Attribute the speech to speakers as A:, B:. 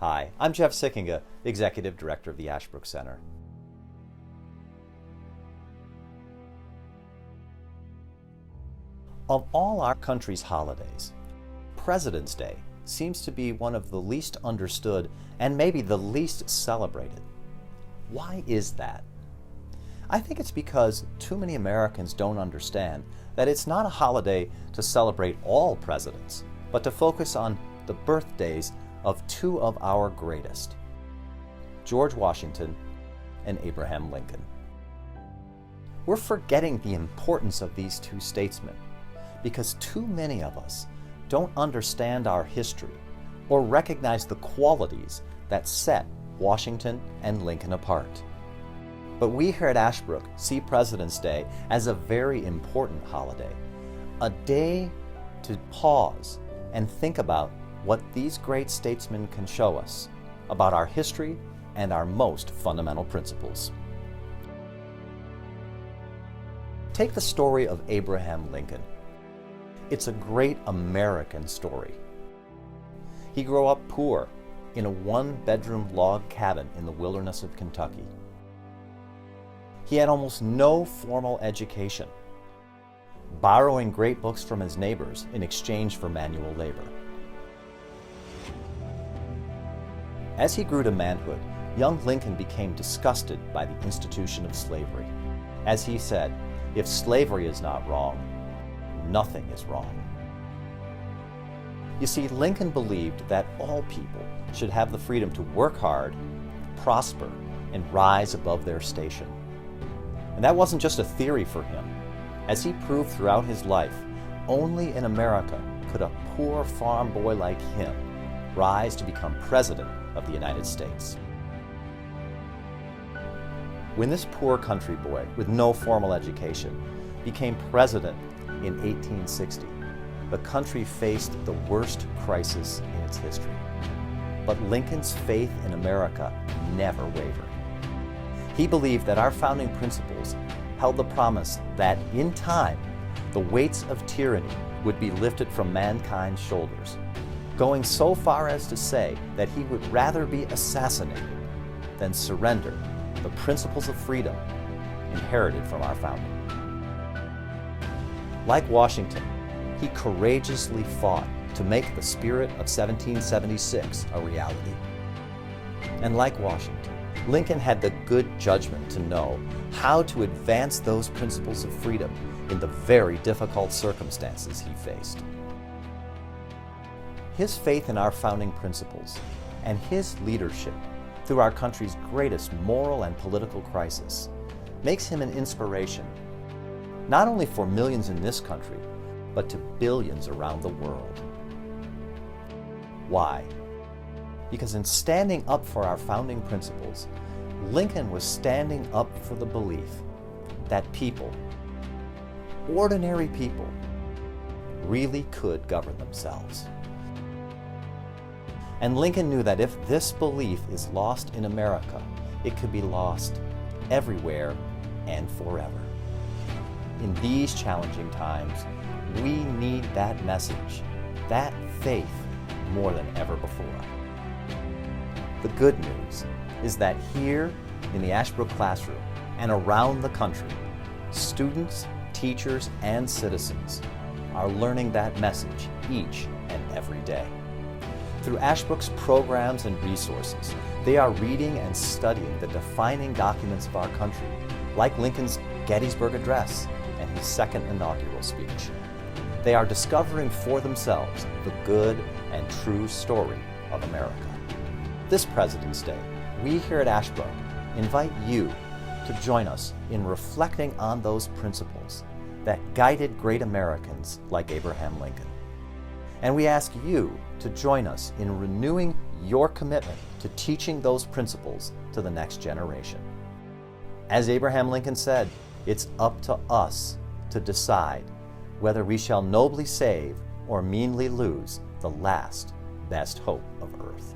A: Hi, I'm Jeff Sickinga, Executive Director of the Ashbrook Center. Of all our country's holidays, President's Day seems to be one of the least understood and maybe the least celebrated. Why is that? I think it's because too many Americans don't understand that it's not a holiday to celebrate all presidents, but to focus on the birthdays of two of our greatest, George Washington and Abraham Lincoln. We're forgetting the importance of these two statesmen because too many of us don't understand our history or recognize the qualities that set Washington and Lincoln apart. But we here at Ashbrook see President's Day as a very important holiday, a day to pause and think about what these great statesmen can show us about our history and our most fundamental principles. Take the story of Abraham Lincoln. It's a great American story. He grew up poor in a one-bedroom log cabin in the wilderness of Kentucky. He had almost no formal education, borrowing great books from his neighbors in exchange for manual labor. As he grew to manhood, young Lincoln became disgusted by the institution of slavery. As he said, "If slavery is not wrong, nothing is wrong." You see, Lincoln believed that all people should have the freedom to work hard, prosper, and rise above their station. And that wasn't just a theory for him. As he proved throughout his life, only in America could a poor farm boy like him rise to become president of the United States. When this poor country boy with no formal education became president in 1860, the country faced the worst crisis in its history. But Lincoln's faith in America never wavered. He believed that our founding principles held the promise that in time, the weights of tyranny would be lifted from mankind's shoulders, going so far as to say that he would rather be assassinated than surrender the principles of freedom inherited from our founding. Like Washington, he courageously fought to make the spirit of 1776 a reality. And like Washington, Lincoln had the good judgment to know how to advance those principles of freedom in the very difficult circumstances he faced. His faith in our founding principles and his leadership through our country's greatest moral and political crisis makes him an inspiration, not only for millions in this country, but to billions around the world. Why? Because in standing up for our founding principles, Lincoln was standing up for the belief that people, ordinary people, really could govern themselves. And Lincoln knew that if this belief is lost in America, it could be lost everywhere and forever. In these challenging times, we need that message, that faith, more than ever before. The good news is that here in the Ashbrook classroom and around the country, students, teachers, and citizens are learning that message each and every day. Through Ashbrook's programs and resources, they are reading and studying the defining documents of our country, like Lincoln's Gettysburg Address and his second inaugural speech. They are discovering for themselves the good and true story of America. This President's Day, we here at Ashbrook invite you to join us in reflecting on those principles that guided great Americans like Abraham Lincoln. And we ask you to join us in renewing your commitment to teaching those principles to the next generation. As Abraham Lincoln said, it's up to us to decide whether we shall nobly save or meanly lose the last best hope of earth.